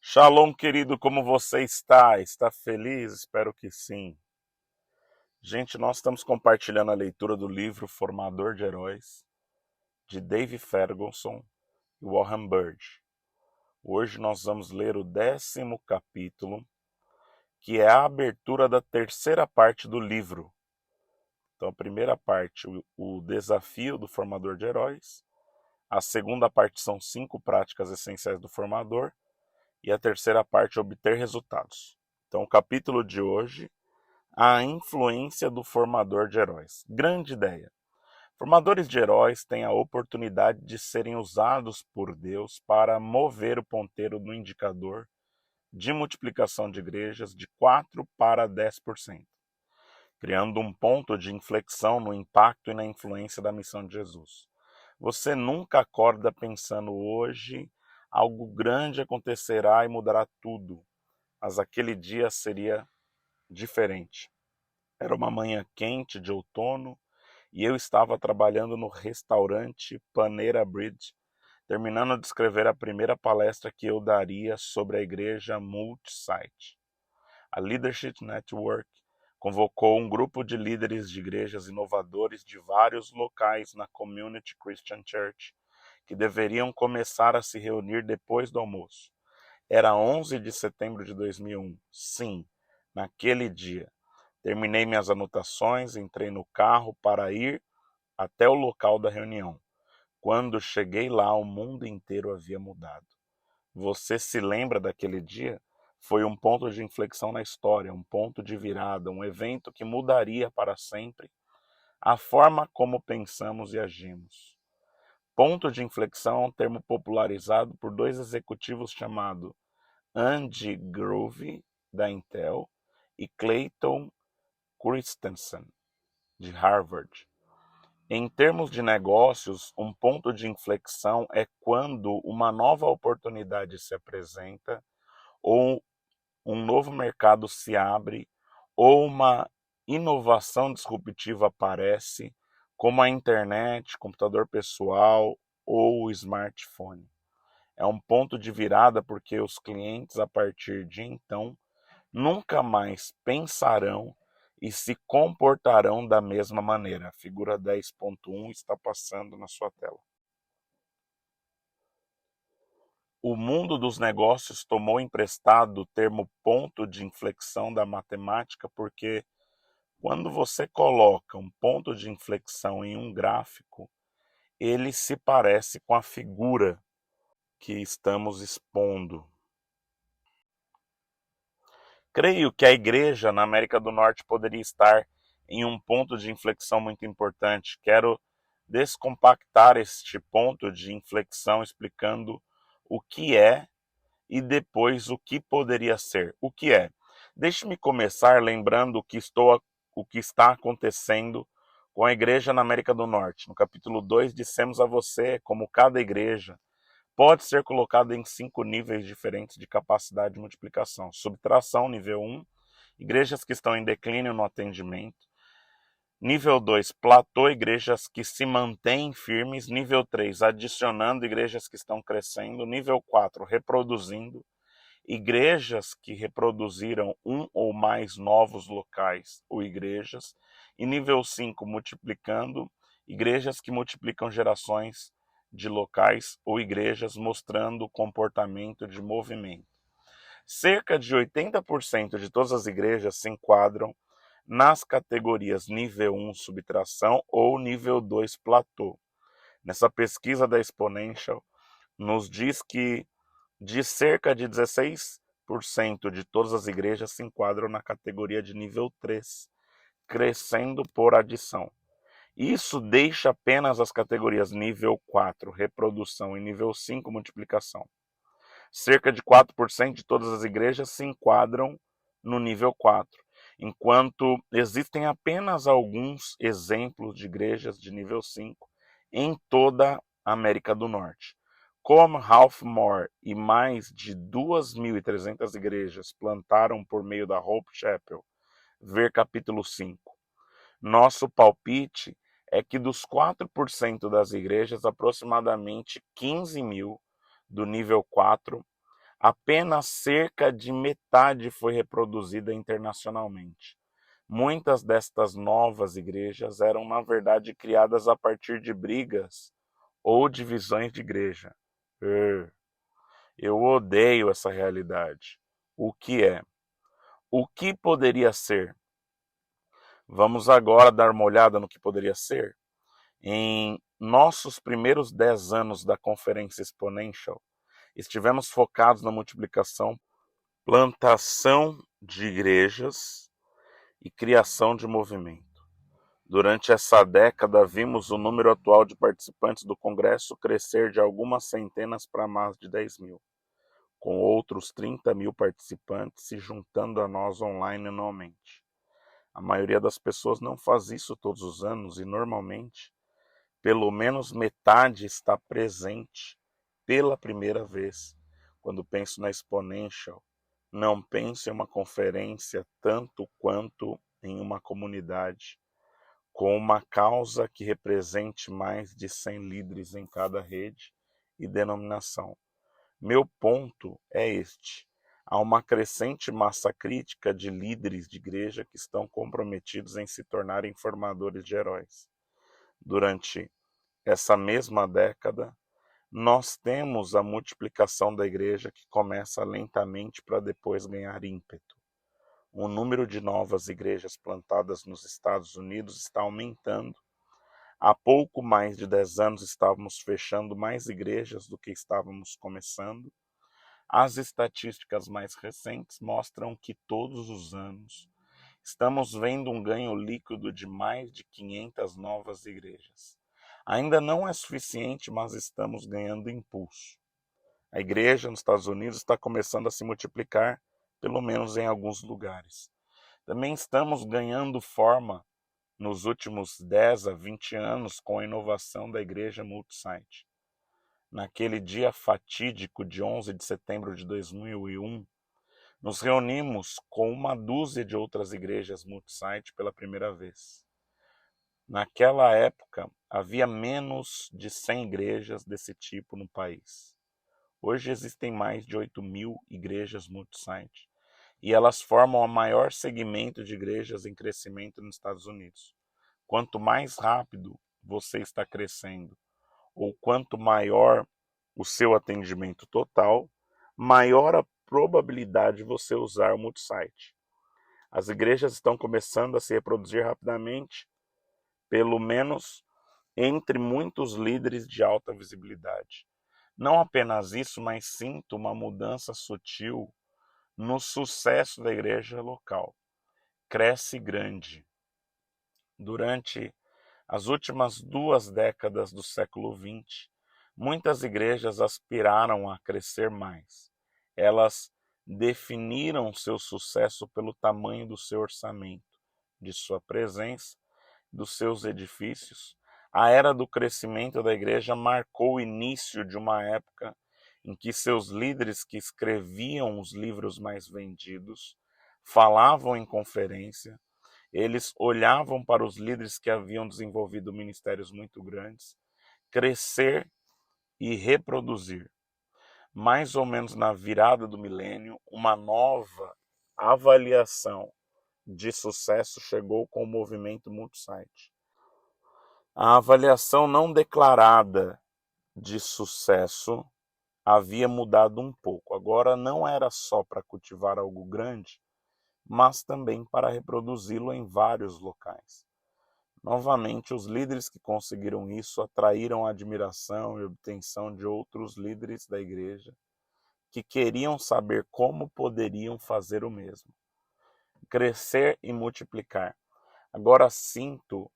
Shalom, querido, como você está? Está feliz? Espero que sim. Gente, nós estamos compartilhando a leitura do livro Formador de Heróis, de Dave Ferguson e Warren Bird. Hoje nós vamos ler o 10º capítulo, que é a abertura da terceira parte do livro. Então, a primeira parte, o desafio do formador de heróis. A segunda parte são 5 práticas essenciais do formador. E a terceira parte, obter resultados. Então, o capítulo de hoje, a influência do formador de heróis. Grande ideia. Formadores de heróis têm a oportunidade de serem usados por Deus para mover o ponteiro no indicador de multiplicação de igrejas de 4 para 10%, criando um ponto de inflexão no impacto e na influência da missão de Jesus. Você nunca acorda pensando hoje algo grande acontecerá e mudará tudo, mas aquele dia seria diferente. Era uma manhã quente de outono e eu estava trabalhando no restaurante Panera Bread, terminando de escrever a primeira palestra que eu daria sobre a igreja multi-site. A Leadership Network convocou um grupo de líderes de igrejas inovadores de vários locais na Community Christian Church, que deveriam começar a se reunir depois do almoço. Era 11 de setembro de 2001. Sim, naquele dia. Terminei minhas anotações, entrei no carro para ir até o local da reunião. Quando cheguei lá, o mundo inteiro havia mudado. Você se lembra daquele dia? Foi um ponto de inflexão na história, um ponto de virada, um evento que mudaria para sempre a forma como pensamos e agimos. Ponto de inflexão é um termo popularizado por 2 executivos chamados Andy Grove, da Intel, e Clayton Christensen, de Harvard. Em termos de negócios, um ponto de inflexão é quando uma nova oportunidade se apresenta, ou um novo mercado se abre, ou uma inovação disruptiva aparece, como a internet, computador pessoal ou o smartphone. É um ponto de virada porque os clientes, a partir de então, nunca mais pensarão e se comportarão da mesma maneira. A figura 10.1 está passando na sua tela. O mundo dos negócios tomou emprestado o termo ponto de inflexão da matemática porque quando você coloca um ponto de inflexão em um gráfico, ele se parece com a figura que estamos expondo. Creio que a igreja na América do Norte poderia estar em um ponto de inflexão muito importante. Quero descompactar este ponto de inflexão explicando o que é e depois o que poderia ser. O que é? Deixe-me começar lembrando o que está acontecendo com a igreja na América do Norte. No capítulo 2, dissemos a você como cada igreja pode ser colocada em 5 níveis diferentes de capacidade de multiplicação. Subtração, nível 1, igrejas que estão em declínio no atendimento. Nível 2, platô, igrejas que se mantêm firmes. Nível 3, adicionando, igrejas que estão crescendo. Nível 4, reproduzindo, igrejas que reproduziram um ou mais novos locais ou igrejas. E nível 5, multiplicando, igrejas que multiplicam gerações de locais ou igrejas, mostrando comportamento de movimento. Cerca de 80% de todas as igrejas se enquadram nas categorias nível 1, subtração, ou nível 2, platô. Nessa pesquisa da Exponential, nos diz que de cerca de 16% de todas as igrejas se enquadram na categoria de nível 3, crescendo por adição. Isso deixa apenas as categorias nível 4, reprodução, e nível 5, multiplicação. Cerca de 4% de todas as igrejas se enquadram no nível 4, enquanto existem apenas alguns exemplos de igrejas de nível 5 em toda a América do Norte. Como Ralph Moore e mais de 2.300 igrejas plantaram por meio da Hope Chapel, ver capítulo 5. Nosso palpite é que dos 4% das igrejas, aproximadamente 15.000 do nível 4 Apenas cerca de metade foi reproduzida internacionalmente. Muitas destas novas igrejas eram, na verdade, criadas a partir de brigas ou divisões de igreja. Eu odeio essa realidade. O que é? O que poderia ser? Vamos agora dar uma olhada no que poderia ser? Em nossos primeiros 10 anos da Conferência Exponential, estivemos focados na multiplicação, plantação de igrejas e criação de movimento. Durante essa década, vimos o número atual de participantes do Congresso crescer de algumas centenas para mais de 10 mil, com outros 30 mil participantes se juntando a nós online anualmente. A maioria das pessoas não faz isso todos os anos e, normalmente, pelo menos metade está presente pela primeira vez. Quando penso na Exponential, não penso em uma conferência tanto quanto em uma comunidade, com uma causa que represente mais de 100 líderes em cada rede e denominação. Meu ponto é este. Há uma crescente massa crítica de líderes de igreja que estão comprometidos em se tornarem formadores de heróis. Durante essa mesma década, nós temos a multiplicação da igreja que começa lentamente para depois ganhar ímpeto. O número de novas igrejas plantadas nos Estados Unidos está aumentando. Há pouco mais de 10 anos estávamos fechando mais igrejas do que estávamos começando. As estatísticas mais recentes mostram que todos os anos estamos vendo um ganho líquido de mais de 500 novas igrejas. Ainda não é suficiente, mas estamos ganhando impulso. A igreja nos Estados Unidos está começando a se multiplicar, pelo menos em alguns lugares. Também estamos ganhando forma nos últimos 10 a 20 anos com a inovação da igreja multisite. Naquele dia fatídico de 11 de setembro de 2001, nos reunimos com uma dúzia de outras igrejas multisite pela primeira vez. Naquela época, havia menos de 100 igrejas desse tipo no país. Hoje existem mais de 8.000 igrejas multisite e elas formam o maior segmento de igrejas em crescimento nos Estados Unidos. Quanto mais rápido você está crescendo, ou quanto maior o seu atendimento total, maior a probabilidade de você usar o multisite. As igrejas estão começando a se reproduzir rapidamente, pelo menos entre muitos líderes de alta visibilidade. Não apenas isso, mas sinto uma mudança sutil no sucesso da igreja local. Cresce grande. Durante as últimas 2 décadas do século XX, muitas igrejas aspiraram a crescer mais. Elas definiram seu sucesso pelo tamanho do seu orçamento, de sua presença, dos seus edifícios. A era do crescimento da igreja marcou o início de uma época em que seus líderes que escreviam os livros mais vendidos, falavam em conferência, eles olhavam para os líderes que haviam desenvolvido ministérios muito grandes, crescer e reproduzir. Mais ou menos na virada do milênio, uma nova avaliação de sucesso chegou com o movimento multisite. A avaliação não declarada de sucesso havia mudado um pouco. Agora não era só para cultivar algo grande, mas também para reproduzi-lo em vários locais. Novamente, os líderes que conseguiram isso atraíram a admiração e obtenção de outros líderes da igreja que queriam saber como poderiam fazer o mesmo. Crescer e multiplicar. Agora sinto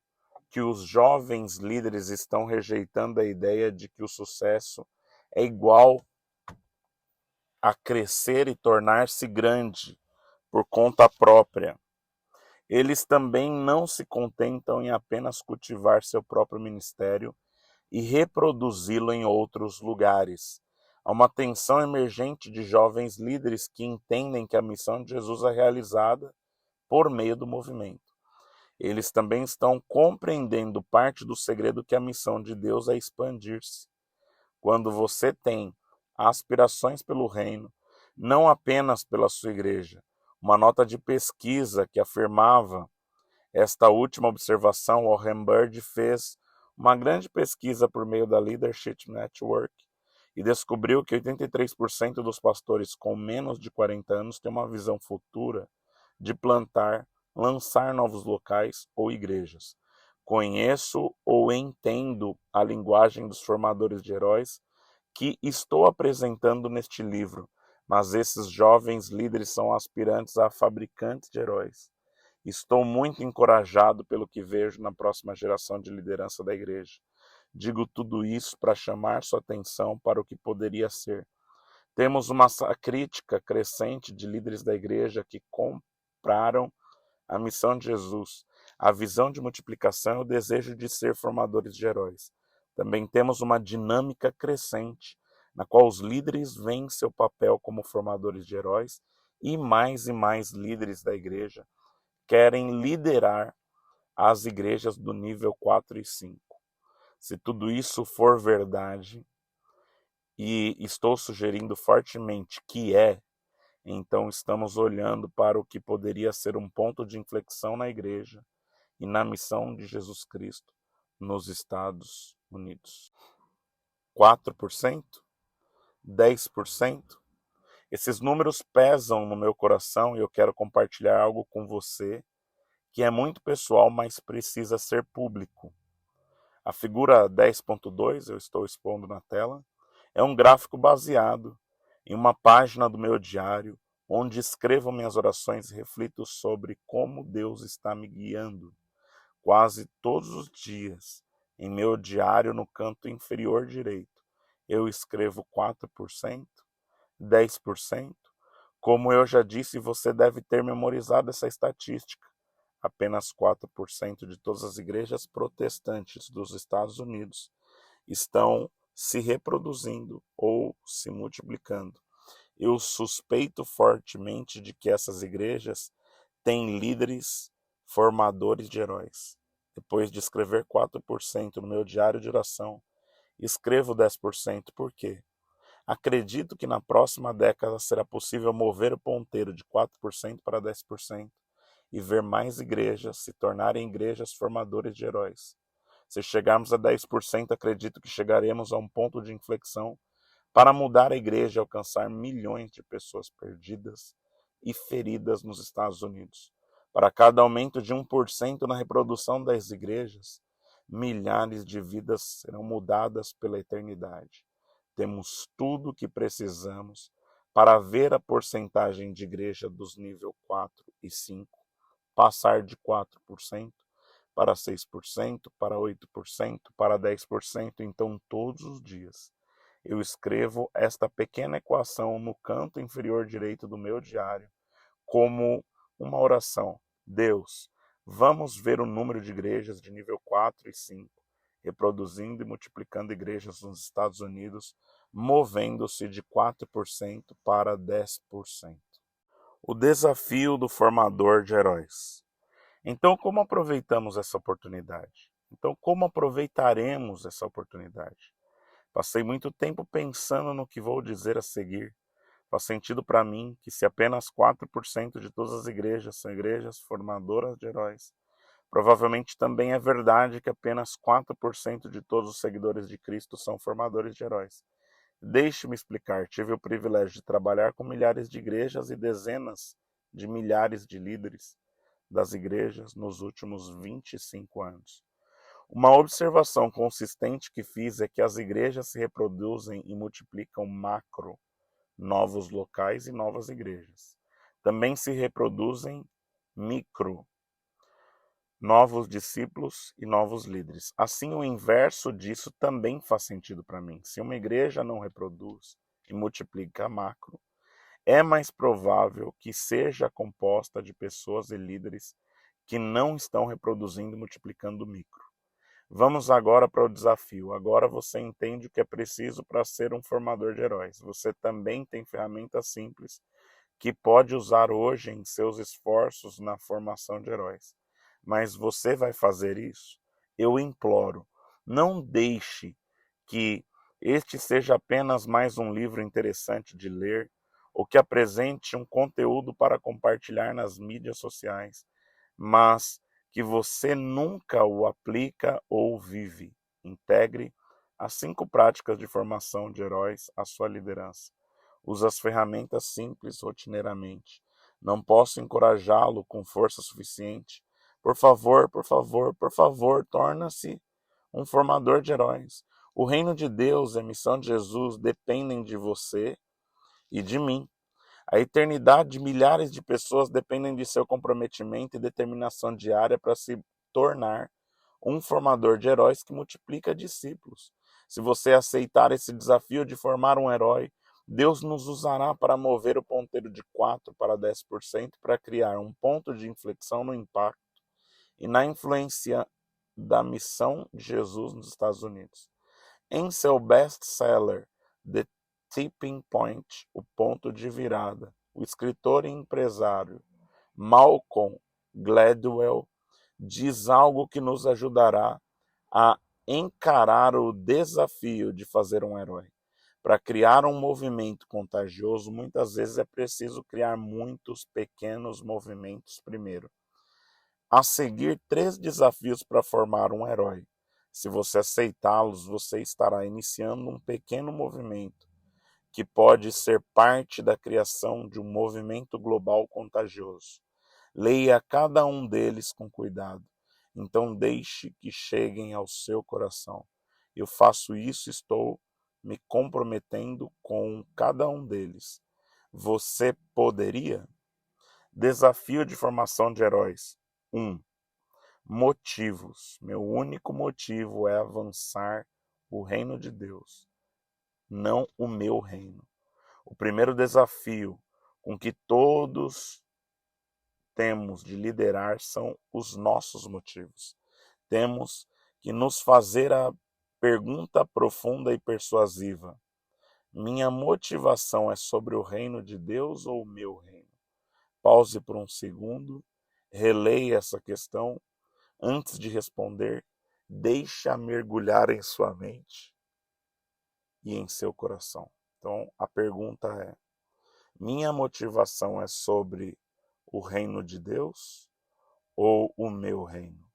que os jovens líderes estão rejeitando a ideia de que o sucesso é igual a crescer e tornar-se grande por conta própria. Eles também não se contentam em apenas cultivar seu próprio ministério e reproduzi-lo em outros lugares. Há uma tensão emergente de jovens líderes que entendem que a missão de Jesus é realizada por meio do movimento. Eles também estão compreendendo parte do segredo que a missão de Deus é expandir-se. Quando você tem aspirações pelo reino, não apenas pela sua igreja. Uma nota de pesquisa que afirmava esta última observação, Warren Bird fez uma grande pesquisa por meio da Leadership Network e descobriu que 83% dos pastores com menos de 40 anos têm uma visão futura de plantar, lançar novos locais ou igrejas. Conheço ou entendo a linguagem dos formadores de heróis que estou apresentando neste livro, mas esses jovens líderes são aspirantes a fabricantes de heróis. Estou muito encorajado pelo que vejo na próxima geração de liderança da igreja. Digo tudo isso para chamar sua atenção para o que poderia ser. Temos uma crítica crescente de líderes da igreja que compraram a missão de Jesus, a visão de multiplicação e o desejo de ser formadores de heróis. Também temos uma dinâmica crescente, na qual os líderes veem seu papel como formadores de heróis e mais líderes da igreja querem liderar as igrejas do nível 4 e 5. Se tudo isso for verdade, e estou sugerindo fortemente que então estamos olhando para o que poderia ser um ponto de inflexão na igreja e na missão de Jesus Cristo nos Estados Unidos. 4%? 10%? Esses números pesam no meu coração e eu quero compartilhar algo com você que é muito pessoal, mas precisa ser público. A figura 10.2, eu estou expondo na tela, é um gráfico baseado em uma página do meu diário, onde escrevo minhas orações e reflito sobre como Deus está me guiando. Quase todos os dias, em meu diário no canto inferior direito, eu escrevo 4%, 10%. Como eu já disse, você deve ter memorizado essa estatística. Apenas 4% de todas as igrejas protestantes dos Estados Unidos estão se reproduzindo ou se multiplicando. Eu suspeito fortemente de que essas igrejas têm líderes formadores de heróis. Depois de escrever 4% no meu diário de oração, escrevo 10%. Por quê? Acredito que na próxima década será possível mover o ponteiro de 4% para 10% e ver mais igrejas se tornarem igrejas formadoras de heróis. Se chegarmos a 10%, acredito que chegaremos a um ponto de inflexão para mudar a igreja e alcançar milhões de pessoas perdidas e feridas nos Estados Unidos. Para cada aumento de 1% na reprodução das igrejas, milhares de vidas serão mudadas pela eternidade. Temos tudo o que precisamos para ver a porcentagem de igreja dos nível 4 e 5 passar de 4% para 6%, para 8%, para 10%. Então, todos os dias, eu escrevo esta pequena equação no canto inferior direito do meu diário como uma oração. Deus, vamos ver o número de igrejas de nível 4 e 5, reproduzindo e multiplicando igrejas nos Estados Unidos, movendo-se de 4% para 10%. O desafio do formador de heróis. Então, como aproveitamos essa oportunidade? Então, como aproveitaremos essa oportunidade? Passei muito tempo pensando no que vou dizer a seguir. Faz sentido para mim que se apenas 4% de todas as igrejas são igrejas formadoras de heróis, provavelmente também é verdade que apenas 4% de todos os seguidores de Cristo são formadores de heróis. Deixe-me explicar. Tive o privilégio de trabalhar com milhares de igrejas e dezenas de milhares de líderes das igrejas nos últimos 25 anos. Uma observação consistente que fiz é que as igrejas se reproduzem e multiplicam macro, novos locais e novas igrejas. Também se reproduzem micro, novos discípulos e novos líderes. Assim, o inverso disso também faz sentido para mim. Se uma igreja não reproduz e multiplica macro, é mais provável que seja composta de pessoas e líderes que não estão reproduzindo e multiplicando micro. Vamos agora para o desafio. Agora você entende o que é preciso para ser um formador de heróis. Você também tem ferramentas simples que pode usar hoje em seus esforços na formação de heróis. Mas você vai fazer isso? Eu imploro, não deixe que este seja apenas mais um livro interessante de ler ou que apresente um conteúdo para compartilhar nas mídias sociais, mas que você nunca o aplica ou vive. Integre as 5 práticas de formação de heróis à sua liderança. Use as ferramentas simples rotineiramente. Não posso encorajá-lo com força suficiente. Por favor, por favor, por favor, torna-se um formador de heróis. O reino de Deus e a missão de Jesus dependem de você e de mim. A eternidade de milhares de pessoas dependem de seu comprometimento e determinação diária para se tornar um formador de heróis que multiplica discípulos. Se você aceitar esse desafio de formar um herói, Deus nos usará para mover o ponteiro de 4 para 10% para criar um ponto de inflexão no impacto e na influência da missão de Jesus nos Estados Unidos. Em seu best-seller, The Tipping Point, O Ponto de Virada, o escritor e empresário Malcolm Gladwell diz algo que nos ajudará a encarar o desafio de fazer um herói. Para criar um movimento contagioso, muitas vezes é preciso criar muitos pequenos movimentos primeiro. A seguir, 3 desafios para formar um herói. Se você aceitá-los, você estará iniciando um pequeno movimento que pode ser parte da criação de um movimento global contagioso. Leia cada um deles com cuidado. Então deixe que cheguem ao seu coração. Eu faço isso, estou me comprometendo com cada um deles. Você poderia? Desafio de formação de heróis. 1. Motivos. Meu único motivo é avançar o reino de Deus, não o meu reino. O primeiro desafio com que todos temos de liderar são os nossos motivos. Temos que nos fazer a pergunta profunda e persuasiva: minha motivação é sobre o reino de Deus ou o meu reino? Pause por um segundo, releia essa questão. Antes de responder, deixa mergulhar em sua mente e em seu coração. Então, a pergunta é: minha motivação é sobre o reino de Deus ou o meu reino?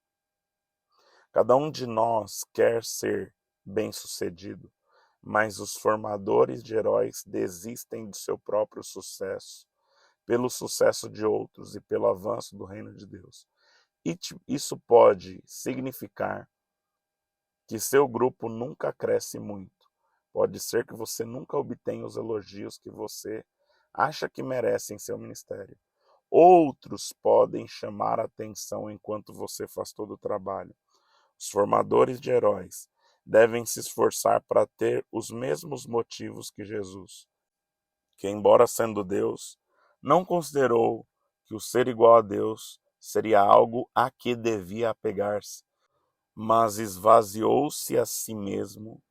Cada um de nós quer ser bem-sucedido, mas os formadores de heróis desistem de seu próprio sucesso, pelo sucesso de outros e pelo avanço do reino de Deus. E isso pode significar que seu grupo nunca cresce muito. Pode ser que você nunca obtenha os elogios que você acha que merece em seu ministério. Outros podem chamar a atenção enquanto você faz todo o trabalho. Os formadores de heróis devem se esforçar para ter os mesmos motivos que Jesus, que, embora sendo Deus, não considerou que o ser igual a Deus seria algo a que devia apegar-se, mas esvaziou-se a si mesmo,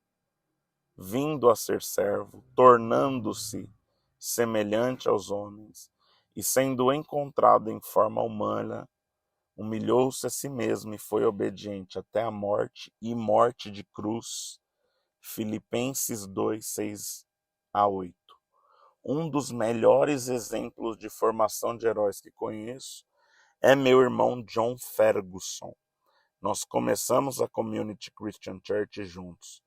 vindo a ser servo, tornando-se semelhante aos homens, e sendo encontrado em forma humana, humilhou-se a si mesmo e foi obediente até a morte e morte de cruz. Filipenses 2, 6 a 8. Um dos melhores exemplos de formação de heróis que conheço é meu irmão John Ferguson. Nós começamos a Community Christian Church juntos.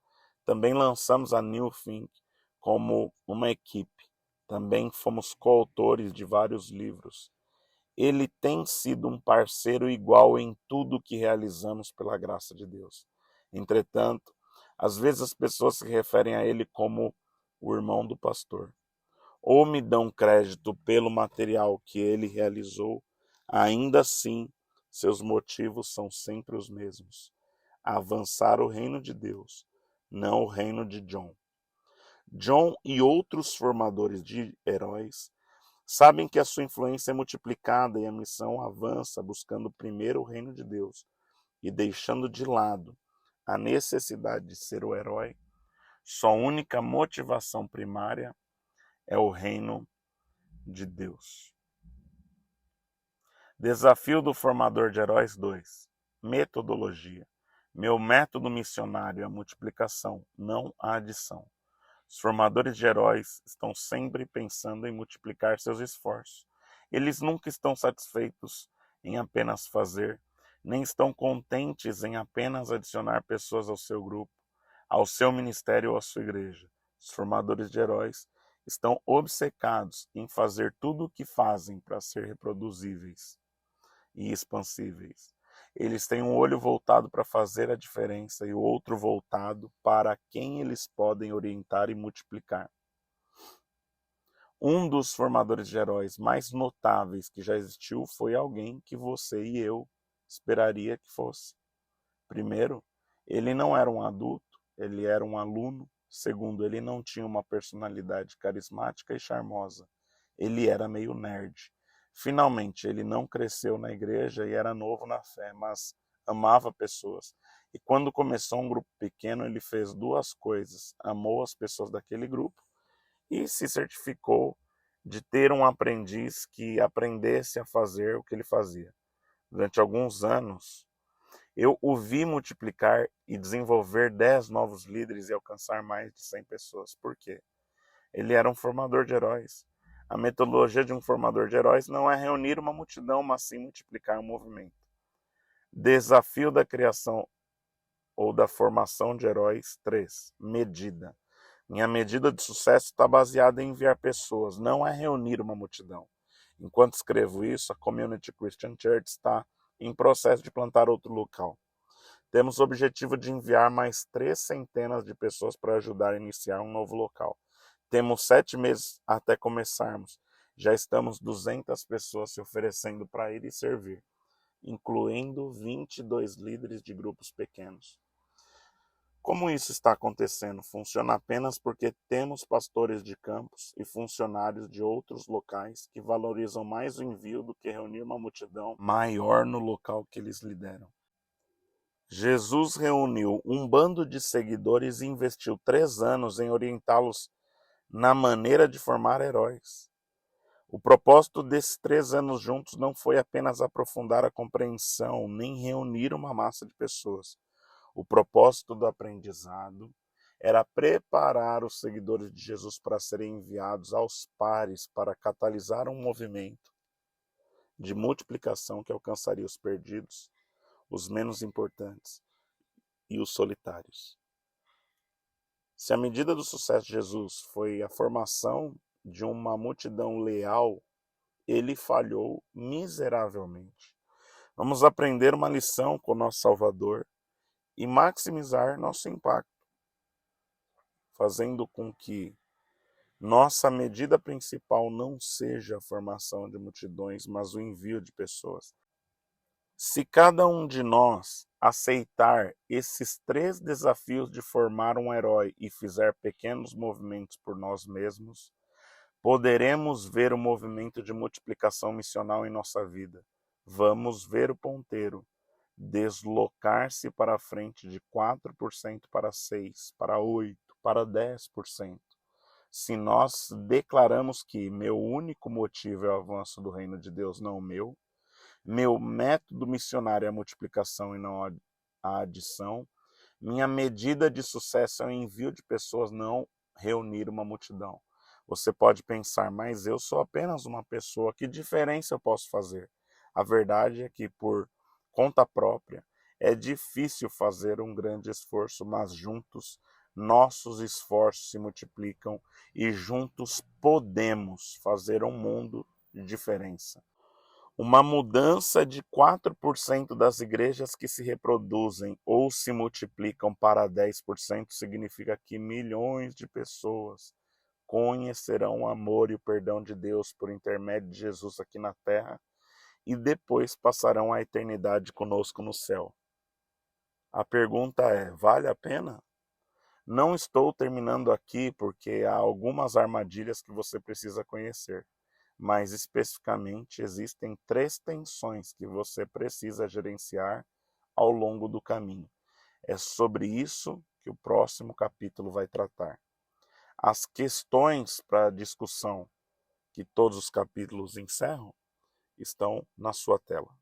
Também lançamos a New Think como uma equipe. Também fomos coautores de vários livros. Ele tem sido um parceiro igual em tudo que realizamos pela graça de Deus. Entretanto, às vezes as pessoas se referem a ele como o irmão do pastor, ou me dão crédito pelo material que ele realizou. Ainda assim, seus motivos são sempre os mesmos: avançar o reino de Deus, não o reino de John. John e outros formadores de heróis sabem que a sua influência é multiplicada e a missão avança buscando primeiro o reino de Deus e deixando de lado a necessidade de ser o herói. Sua única motivação primária é o reino de Deus. Desafio do formador de heróis 2. Metodologia. Meu método missionário é a multiplicação, não a adição. Os formadores de heróis estão sempre pensando em multiplicar seus esforços. Eles nunca estão satisfeitos em apenas fazer, nem estão contentes em apenas adicionar pessoas ao seu grupo, ao seu ministério ou à sua igreja. Os formadores de heróis estão obcecados em fazer tudo o que fazem para ser reproduzíveis e expansíveis. Eles têm um olho voltado para fazer a diferença e o outro voltado para quem eles podem orientar e multiplicar. Um dos formadores de heróis mais notáveis que já existiu foi alguém que você e eu esperaria que fosse. Primeiro, ele não era um adulto, ele era um aluno. Segundo, ele não tinha uma personalidade carismática e charmosa. Ele era meio nerd. Finalmente, ele não cresceu na igreja e era novo na fé, mas amava pessoas. E quando começou um grupo pequeno, ele fez duas coisas. Amou as pessoas daquele grupo e se certificou de ter um aprendiz que aprendesse a fazer o que ele fazia. Durante alguns anos, eu o vi multiplicar e desenvolver 10 novos líderes e alcançar mais de 100 pessoas. Por quê? Ele era um formador de heróis. A metodologia de um formador de heróis não é reunir uma multidão, mas sim multiplicar um movimento. Desafio da criação ou da formação de heróis 3. Medida. Minha medida de sucesso está baseada em enviar pessoas, não é reunir uma multidão. Enquanto escrevo isso, a Community Christian Church está em processo de plantar outro local. Temos o objetivo de enviar mais 3 centenas de pessoas para ajudar a iniciar um novo local. Temos 7 meses até começarmos. Já estamos 200 pessoas se oferecendo para ir e servir, incluindo 22 líderes de grupos pequenos. Como isso está acontecendo? Funciona apenas porque temos pastores de campos e funcionários de outros locais que valorizam mais o envio do que reunir uma multidão maior no local que eles lideram. Jesus reuniu um bando de seguidores e investiu 3 anos em orientá-los na maneira de formar heróis. O propósito desses 3 anos juntos não foi apenas aprofundar a compreensão, nem reunir uma massa de pessoas. O propósito do aprendizado era preparar os seguidores de Jesus para serem enviados aos pares para catalisar um movimento de multiplicação que alcançaria os perdidos, os menos importantes e os solitários. Se a medida do sucesso de Jesus foi a formação de uma multidão leal, ele falhou miseravelmente. Vamos aprender uma lição com o nosso Salvador e maximizar nosso impacto, fazendo com que nossa medida principal não seja a formação de multidões, mas o envio de pessoas. Se cada um de nós aceitar esses 3 desafios de formar um herói e fizer pequenos movimentos por nós mesmos, poderemos ver o movimento de multiplicação missional em nossa vida. Vamos ver o ponteiro deslocar-se para a frente de 4% para 6%, para 8%, para 10%. Se nós declaramos que meu único motivo é o avanço do reino de Deus, não o meu método missionário é a multiplicação e não a adição, minha medida de sucesso é o envio de pessoas, não reunir uma multidão. Você pode pensar, mas eu sou apenas uma pessoa, que diferença eu posso fazer? A verdade é que, por conta própria, é difícil fazer um grande esforço, mas juntos nossos esforços se multiplicam e juntos podemos fazer um mundo de diferença. Uma mudança de 4% das igrejas que se reproduzem ou se multiplicam para 10% significa que milhões de pessoas conhecerão o amor e o perdão de Deus por intermédio de Jesus aqui na terra e depois passarão a eternidade conosco no céu. A pergunta é, vale a pena? Não estou terminando aqui porque há algumas armadilhas que você precisa conhecer. Mas especificamente existem 3 tensões que você precisa gerenciar ao longo do caminho. É sobre isso que o próximo capítulo vai tratar. As questões para discussão que todos os capítulos encerram estão na sua tela.